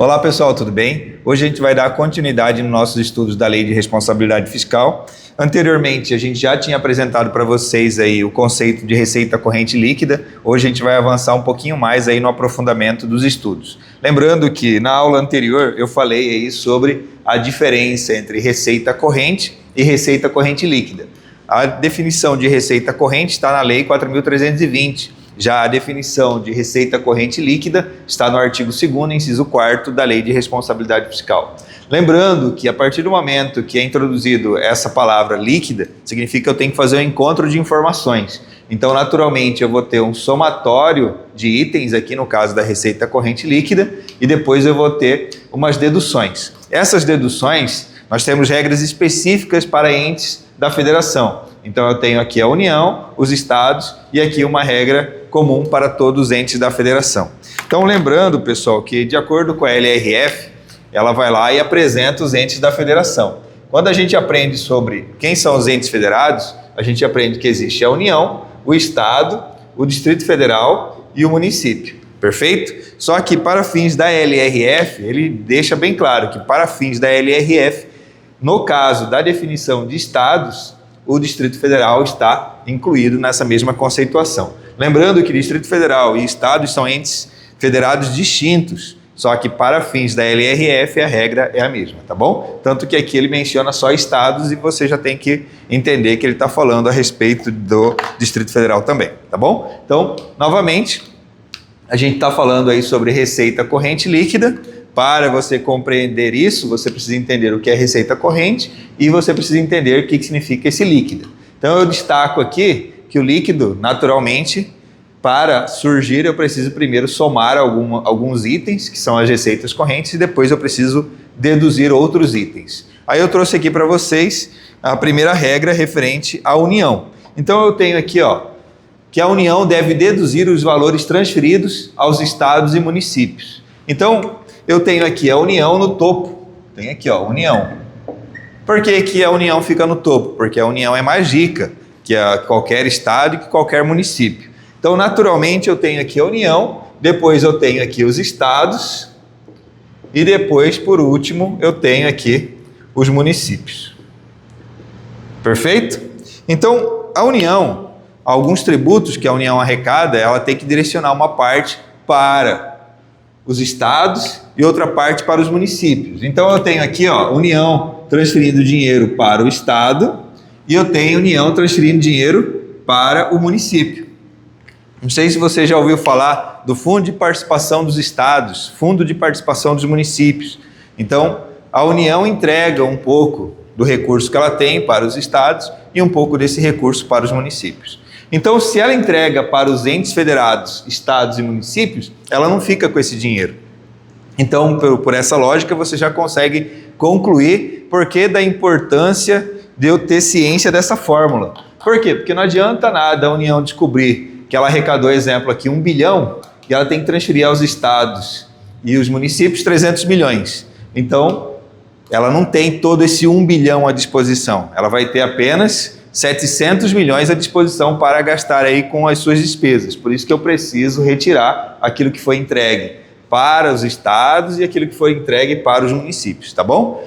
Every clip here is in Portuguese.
Olá pessoal, tudo bem? Hoje a gente vai dar continuidade nos nossos estudos da Lei de Responsabilidade Fiscal. Anteriormente a gente já tinha apresentado para vocês aí o conceito de receita corrente líquida. Hoje a gente vai avançar um pouquinho mais aí no aprofundamento dos estudos. Lembrando que na aula anterior eu falei aí sobre a diferença entre receita corrente e receita corrente líquida. A definição de receita corrente está na Lei 4.320. Já a definição de receita corrente líquida está no artigo 2º, inciso 4º da Lei de Responsabilidade Fiscal. Lembrando que a partir do momento que é introduzido essa palavra líquida, significa que eu tenho que fazer um encontro de informações. Então, naturalmente, eu vou ter um somatório de itens aqui no caso da receita corrente líquida e depois eu vou ter umas deduções. Essas deduções, nós temos regras específicas para entes da federação. Então, eu tenho aqui a União, os estados e aqui uma regra comum para todos os entes da federação. Então, lembrando, pessoal, que de acordo com a LRF, ela vai lá e apresenta os entes da federação. Quando a gente aprende sobre quem são os entes federados, a gente aprende que existe a União, o Estado, o Distrito Federal e o município. Perfeito? Só que para fins da LRF, ele deixa bem claro que para fins da LRF, no caso da definição de estados, o Distrito Federal está incluído nessa mesma conceituação. Lembrando que Distrito Federal e Estados são entes federados distintos, só que para fins da LRF a regra é a mesma, tá bom? Tanto que aqui ele menciona só estados e você já tem que entender que ele está falando a respeito do Distrito Federal também, tá bom? Então, novamente, a gente está falando aí sobre receita corrente líquida. Para você compreender isso, você precisa entender o que é receita corrente e você precisa entender o que significa esse líquido. Então eu destaco aqui que o líquido, naturalmente, para surgir eu preciso primeiro somar alguns itens, que são as receitas correntes, e depois eu preciso deduzir outros itens. Aí eu trouxe aqui para vocês a primeira regra referente à União. Então eu tenho aqui, que a União deve deduzir os valores transferidos aos estados e municípios. Então, eu tenho aqui a União no topo. Tem aqui, União. Por que que a União fica no topo? Porque a União é mais rica que qualquer estado e que qualquer município. Então, naturalmente, eu tenho aqui a União, depois eu tenho aqui os estados e depois, por último, eu tenho aqui os municípios. Perfeito? Então, a União, alguns tributos que a União arrecada, ela tem que direcionar uma parte para os estados e outra parte para os municípios. Então eu tenho aqui, União transferindo dinheiro para o estado e eu tenho União transferindo dinheiro para o município. Não sei se você já ouviu falar do Fundo de Participação dos Estados, Fundo de Participação dos Municípios. Então a União entrega um pouco do recurso que ela tem para os estados e um pouco desse recurso para os municípios. Então, se ela entrega para os entes federados, estados e municípios, ela não fica com esse dinheiro. Então, por essa lógica, você já consegue concluir por que da importância de eu ter ciência dessa fórmula. Por quê? Porque não adianta nada a União descobrir que ela arrecadou, exemplo aqui, 1 bilhão, e ela tem que transferir aos estados e os municípios 300 milhões. Então, ela não tem todo esse 1 bilhão à disposição. Ela vai ter apenas 700 milhões à disposição para gastar aí com as suas despesas. Por isso que eu preciso retirar aquilo que foi entregue para os estados e aquilo que foi entregue para os municípios, tá bom?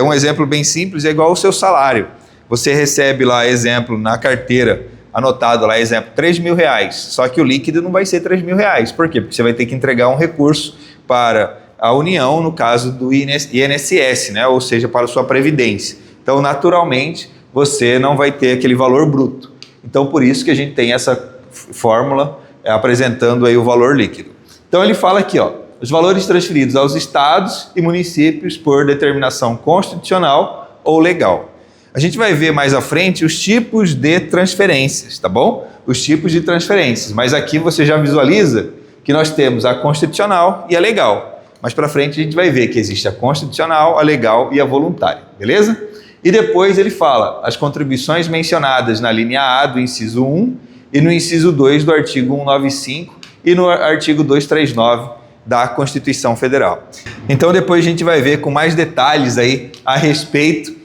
Um exemplo bem simples, é igual ao seu salário. Você recebe lá, exemplo, na carteira, anotado lá, exemplo, 3 mil reais. Só que o líquido não vai ser 3 mil reais. Por quê? Porque você vai ter que entregar um recurso para a União, no caso do INSS, né? Ou seja, para a sua previdência. Então, naturalmente, você não vai ter aquele valor bruto. Então, por isso que a gente tem essa fórmula apresentando aí o valor líquido. Então, ele fala aqui, os valores transferidos aos estados e municípios por determinação constitucional ou legal. A gente vai ver mais à frente os tipos de transferências, tá bom? Os tipos de transferências, mas aqui você já visualiza que nós temos a constitucional e a legal. Mais para frente a gente vai ver que existe a constitucional, a legal e a voluntária, beleza? E depois ele fala as contribuições mencionadas na linha A do inciso 1 e no inciso 2 do artigo 195 e no artigo 239 da Constituição Federal. Então depois a gente vai ver com mais detalhes aí a respeito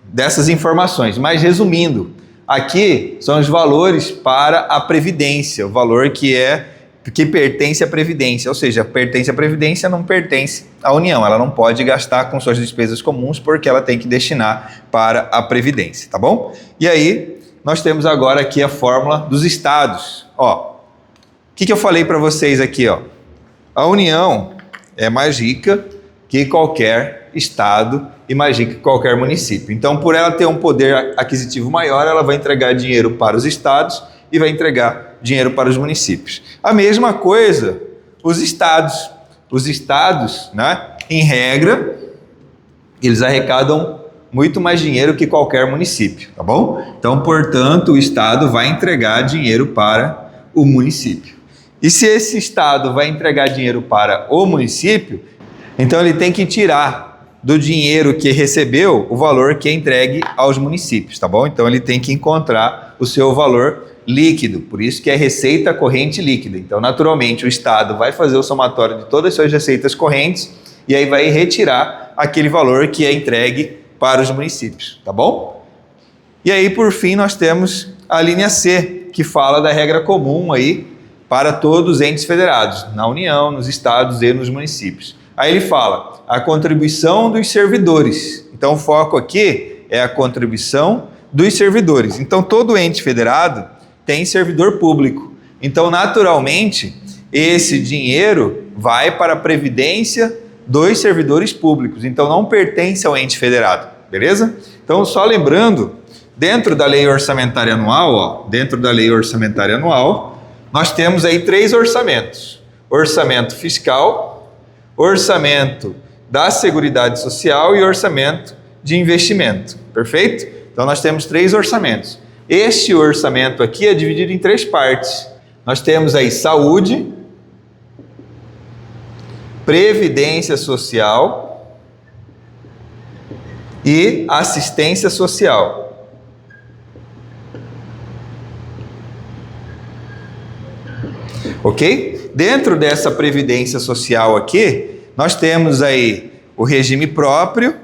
dessas informações. Mas resumindo, aqui são os valores para a Previdência, o valor que é que pertence à Previdência, ou seja, pertence à Previdência, não pertence à União. Ela não pode gastar com suas despesas comuns porque ela tem que destinar para a Previdência, tá bom? E aí, nós temos agora aqui a fórmula dos estados. Ó, o que eu falei para vocês aqui, ó? A União é mais rica que qualquer estado e mais rica que qualquer município. Então, por ela ter um poder aquisitivo maior, ela vai entregar dinheiro para os estados e vai entregar dinheiro para os municípios. A mesma coisa, os estados. Os estados, né, em regra, eles arrecadam muito mais dinheiro que qualquer município, tá bom? Então, portanto, o estado vai entregar dinheiro para o município. E se esse estado vai entregar dinheiro para o município, então ele tem que tirar do dinheiro que recebeu o valor que é entregue aos municípios, tá bom? Então ele tem que encontrar o seu valor líquido, por isso que é receita corrente líquida. Então, naturalmente, o estado vai fazer o somatório de todas as suas receitas correntes e aí vai retirar aquele valor que é entregue para os municípios, tá bom? E aí, por fim, nós temos a linha C, que fala da regra comum aí para todos os entes federados, na União, nos estados e nos municípios. Aí ele fala a contribuição dos servidores. Então, o foco aqui é a contribuição dos servidores. Então, todo ente federado tem servidor público. Então, naturalmente, esse dinheiro vai para a previdência dos servidores públicos. Então, não pertence ao ente federado, beleza? Então, só lembrando, dentro da lei orçamentária anual, ó, dentro da lei orçamentária anual, nós temos aí 3 orçamentos. Orçamento fiscal, orçamento da Seguridade Social e orçamento de investimento, perfeito? Então nós temos 3 orçamentos. Este orçamento aqui é dividido em 3 partes. Nós temos aí saúde, previdência social e assistência social. Ok? Dentro dessa previdência social aqui, nós temos aí o regime próprio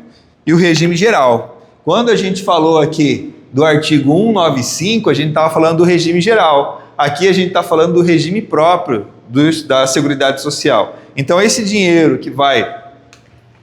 e o regime geral. Quando a gente falou aqui do artigo 195, a gente estava falando do regime geral. Aqui a gente está falando do regime próprio da Seguridade Social. Então esse dinheiro que vai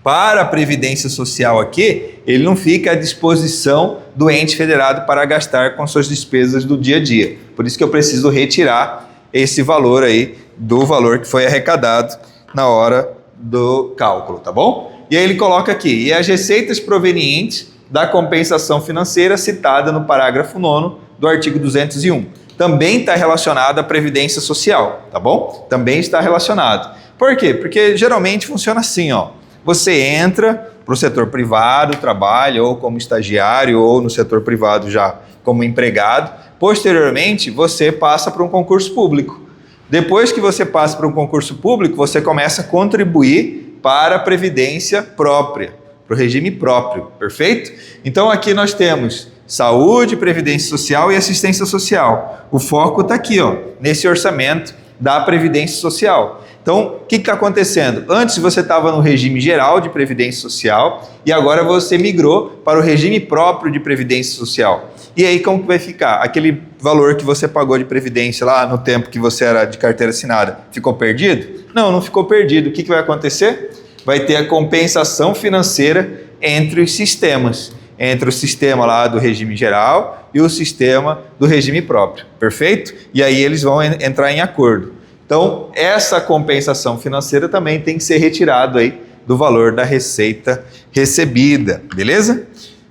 para a Previdência Social aqui, ele não fica à disposição do ente federado para gastar com suas despesas do dia a dia. Por isso que eu preciso retirar esse valor aí do valor que foi arrecadado na hora do cálculo, tá bom? E aí ele coloca aqui, e as receitas provenientes da compensação financeira citada no parágrafo 9º do artigo 201. Também está relacionado à Previdência Social, tá bom? Também está relacionado. Por quê? Porque geralmente funciona assim, ó. Você entra para o setor privado, trabalha ou como estagiário ou no setor privado já como empregado. Posteriormente, você passa para um concurso público. Depois que você passa para um concurso público, você começa a contribuir para a previdência própria, para o regime próprio, perfeito? Então aqui nós temos saúde, previdência social e assistência social. O foco está aqui, ó, nesse orçamento da previdência social. Então, o que está acontecendo? Antes você estava no regime geral de previdência social e agora você migrou para o regime próprio de previdência social. E aí como que vai ficar? Aquele valor que você pagou de previdência lá no tempo que você era de carteira assinada, ficou perdido? Não, não ficou perdido. O que vai acontecer? Vai ter a compensação financeira entre os sistemas. Entre o sistema lá do regime geral e o sistema do regime próprio, perfeito? E aí eles vão entrar em acordo. Então, essa compensação financeira também tem que ser retirado aí do valor da receita recebida, beleza?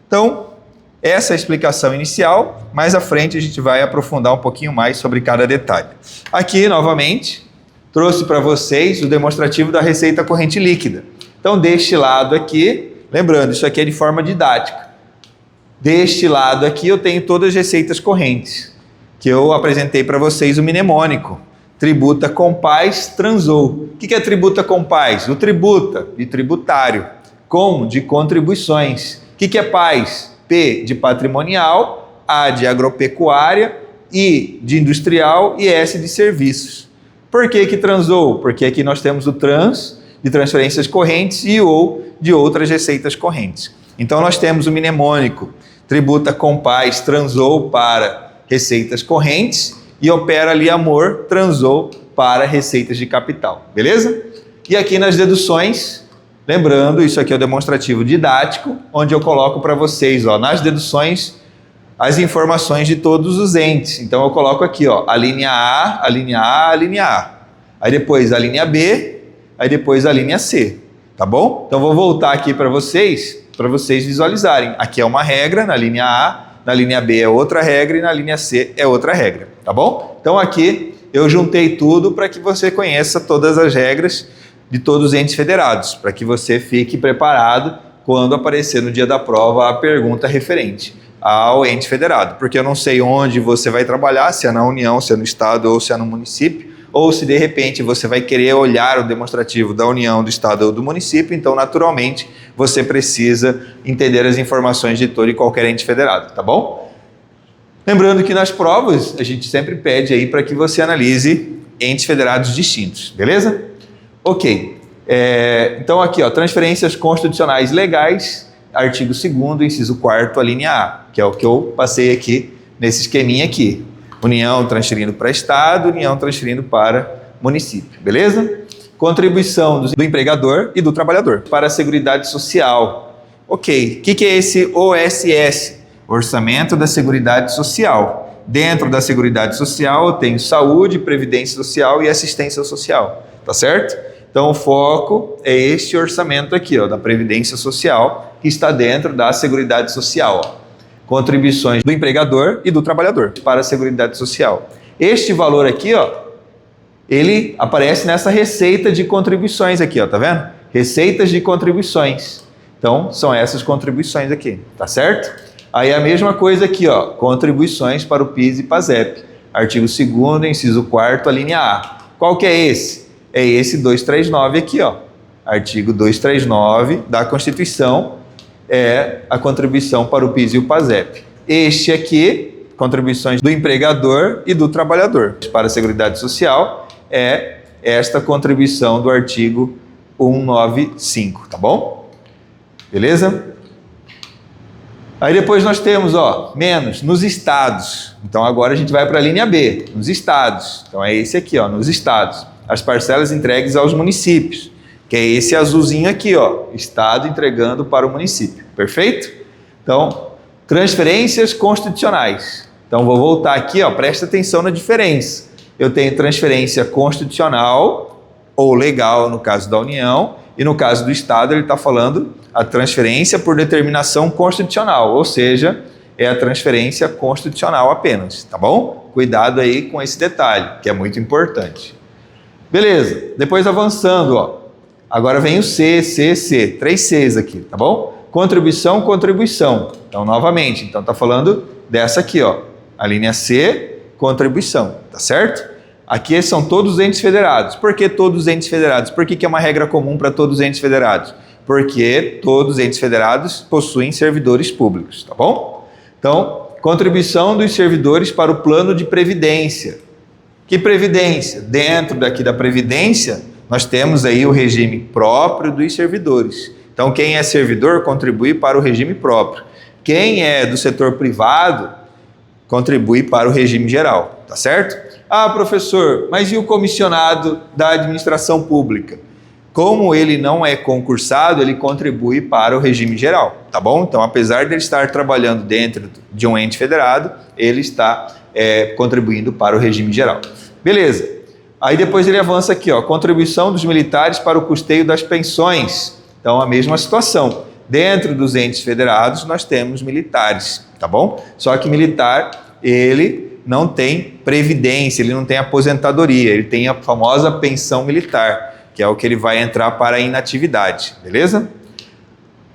Então, essa é a explicação inicial, mais à frente a gente vai aprofundar um pouquinho mais sobre cada detalhe. Aqui, novamente, trouxe para vocês o demonstrativo da receita corrente líquida. Então, deste lado aqui, lembrando, isso aqui é de forma didática. Deste lado aqui eu tenho todas as receitas correntes, que eu apresentei para vocês o mnemônico. Tributa com paz, transou. O que é tributa com paz? O tributa, de tributário. Com, de contribuições. O que é paz? P, de patrimonial. A, de agropecuária. I, de industrial. E S, de serviços. Por que transou? Porque aqui nós temos o trans, de transferências correntes, e ou, de outras receitas correntes. Então nós temos o mnemônico. Tributa com paz, transou para receitas correntes. E opera ali amor, transou para receitas de capital, beleza? E aqui nas deduções, lembrando, isso aqui é o demonstrativo didático, onde eu coloco para vocês, ó, nas deduções, as informações de todos os entes. Então eu coloco aqui, ó, a linha A, a linha A, a linha A. Aí depois a linha B, aí depois a linha C, tá bom? Então vou voltar aqui para vocês visualizarem. Aqui é uma regra na linha A, na linha B é outra regra e na linha C é outra regra, tá bom? Então aqui eu juntei tudo para que você conheça todas as regras de todos os entes federados, para que você fique preparado quando aparecer no dia da prova a pergunta referente ao ente federado, porque eu não sei onde você vai trabalhar, se é na União, se é no Estado ou se é no município, ou se de repente você vai querer olhar o demonstrativo da União, do Estado ou do município, então naturalmente você precisa entender as informações de todo e qualquer ente federado, tá bom? Lembrando que nas provas a gente sempre pede aí para que você analise entes federados distintos, beleza? Ok, então aqui ó, transferências constitucionais legais, artigo 2º, inciso 4º, a linha A, que é o que eu passei aqui nesse esqueminha aqui. União transferindo para Estado, União transferindo para município, beleza? Contribuição do empregador e do trabalhador para a Seguridade Social. Ok, o que é esse OSS? Orçamento da Seguridade Social. Dentro da Seguridade Social eu tenho saúde, previdência social e assistência social, tá certo? Então o foco é este orçamento aqui, ó, da Previdência Social, que está dentro da Seguridade Social, ó. Contribuições do empregador e do trabalhador para a Seguridade Social. Este valor aqui, ó, ele aparece nessa receita de contribuições aqui, ó, tá vendo? Receitas de contribuições. Então, são essas contribuições aqui, tá certo? Aí a mesma coisa aqui, ó, contribuições para o PIS e PASEP. Artigo 2º, inciso 4º, a linha A. Qual que é esse? É esse 239 aqui, ó. Artigo 239 da Constituição é a contribuição para o PIS e o PASEP. Este aqui, contribuições do empregador e do trabalhador. Para a Seguridade Social, é esta contribuição do artigo 195, tá bom? Beleza? Aí depois nós temos, ó, menos, nos estados. Então agora a gente vai para a linha B, nos estados. Então é esse aqui, ó, nos estados. As parcelas entregues aos municípios, que é esse azulzinho aqui, ó, Estado entregando para o município, perfeito? Então, transferências constitucionais. Então, vou voltar aqui, ó, presta atenção na diferença. Eu tenho transferência constitucional ou legal no caso da União, e no caso do Estado ele está falando a transferência por determinação constitucional, ou seja, é a transferência constitucional apenas, tá bom? Cuidado aí com esse detalhe, que é muito importante. Beleza, depois avançando, ó. Agora vem o C, 3 Cs aqui, tá bom? Contribuição, contribuição. Então, novamente, então tá falando dessa aqui, ó. A linha C, contribuição, tá certo? Aqui são todos os entes federados. Por que todos os entes federados? Por que é uma regra comum para todos os entes federados? Porque todos os entes federados possuem servidores públicos, tá bom? Então, contribuição dos servidores para o plano de previdência. Que previdência? Dentro daqui da previdência, nós temos aí o regime próprio dos servidores. Então, quem é servidor contribui para o regime próprio. Quem é do setor privado contribui para o regime geral, tá certo? Ah, professor, mas e o comissionado da administração pública? Como ele não é concursado, ele contribui para o regime geral, tá bom? Então, apesar de ele estar trabalhando dentro de um ente federado, ele está contribuindo para o regime geral. Beleza. Aí depois ele avança aqui, ó, contribuição dos militares para o custeio das pensões. Então, a mesma situação. Dentro dos entes federados, nós temos militares, tá bom? Só que militar, ele não tem previdência, ele não tem aposentadoria, ele tem a famosa pensão militar, que é o que ele vai entrar para a inatividade, beleza?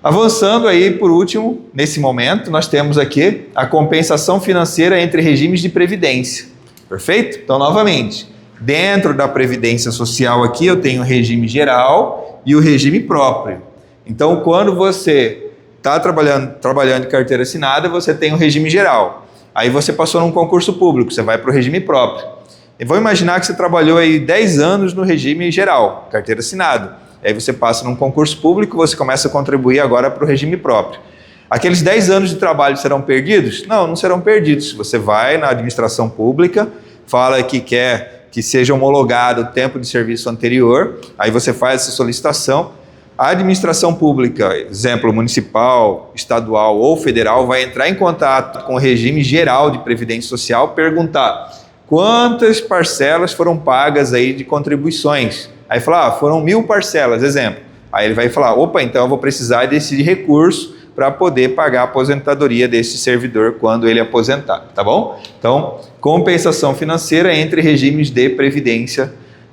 Avançando aí, por último, nesse momento, nós temos aqui a compensação financeira entre regimes de previdência, perfeito? Então, novamente, dentro da Previdência Social aqui, eu tenho o regime geral e o regime próprio. Então, quando você está trabalhando de carteira assinada, você tem o regime geral. Aí você passou num concurso público, você vai para o regime próprio. Eu vou imaginar que você trabalhou aí 10 anos no regime geral, carteira assinada. Aí você passa num concurso público, você começa a contribuir agora para o regime próprio. Aqueles 10 anos de trabalho serão perdidos? Não, não serão perdidos. Você vai na administração pública, fala que quer que seja homologado o tempo de serviço anterior, aí você faz essa solicitação. A administração pública, exemplo, municipal, estadual ou federal, vai entrar em contato com o regime geral de previdência social, perguntar quantas parcelas foram pagas aí de contribuições. Aí falar, foram 1.000 parcelas, exemplo. Aí ele vai falar, opa, então eu vou precisar desse recurso para poder pagar a aposentadoria desse servidor quando ele aposentar, tá bom? Então, compensação financeira entre regimes de previdência,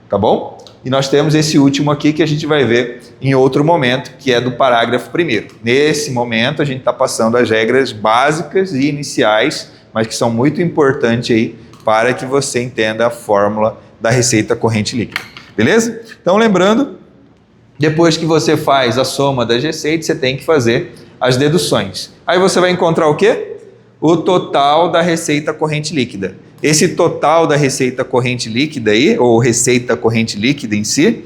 tá bom? E nós temos esse último aqui que a gente vai ver em outro momento, que é do parágrafo 1º. Nesse momento, a gente está passando as regras básicas e iniciais, mas que são muito importantes aí para que você entenda a fórmula da receita corrente líquida. Beleza? Então, lembrando, depois que você faz a soma das receitas, você tem que fazer as deduções. Aí você vai encontrar o quê? O total da receita corrente líquida. Esse total da receita corrente líquida aí, ou receita corrente líquida em si,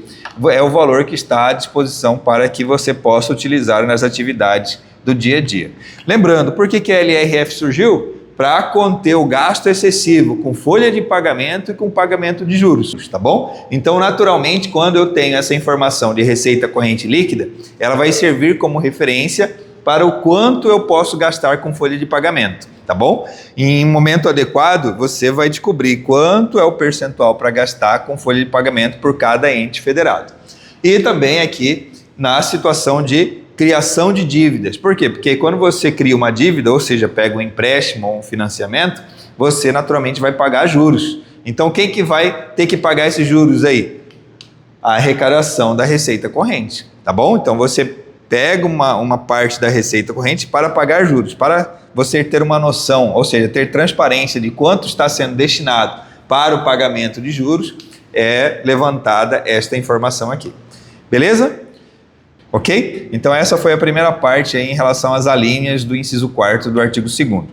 é o valor que está à disposição para que você possa utilizar nas atividades do dia a dia. Lembrando, por que a LRF surgiu? Para conter o gasto excessivo com folha de pagamento e com pagamento de juros, tá bom? Então, naturalmente, quando eu tenho essa informação de receita corrente líquida, ela vai servir como referência para o quanto eu posso gastar com folha de pagamento, tá bom? E em momento adequado, você vai descobrir quanto é o percentual para gastar com folha de pagamento por cada ente federado. E também aqui na situação de criação de dívidas. Por quê? Porque quando você cria uma dívida, ou seja, pega um empréstimo ou um financiamento, você naturalmente vai pagar juros. Então, quem que vai ter que pagar esses juros aí? A arrecadação da receita corrente, tá bom? Então, você pega uma parte da receita corrente para pagar juros, para você ter uma noção, ou seja, ter transparência de quanto está sendo destinado para o pagamento de juros, é levantada esta informação aqui. Beleza? Ok? Então essa foi a primeira parte aí em relação às alíneas do inciso 4º do artigo 2º.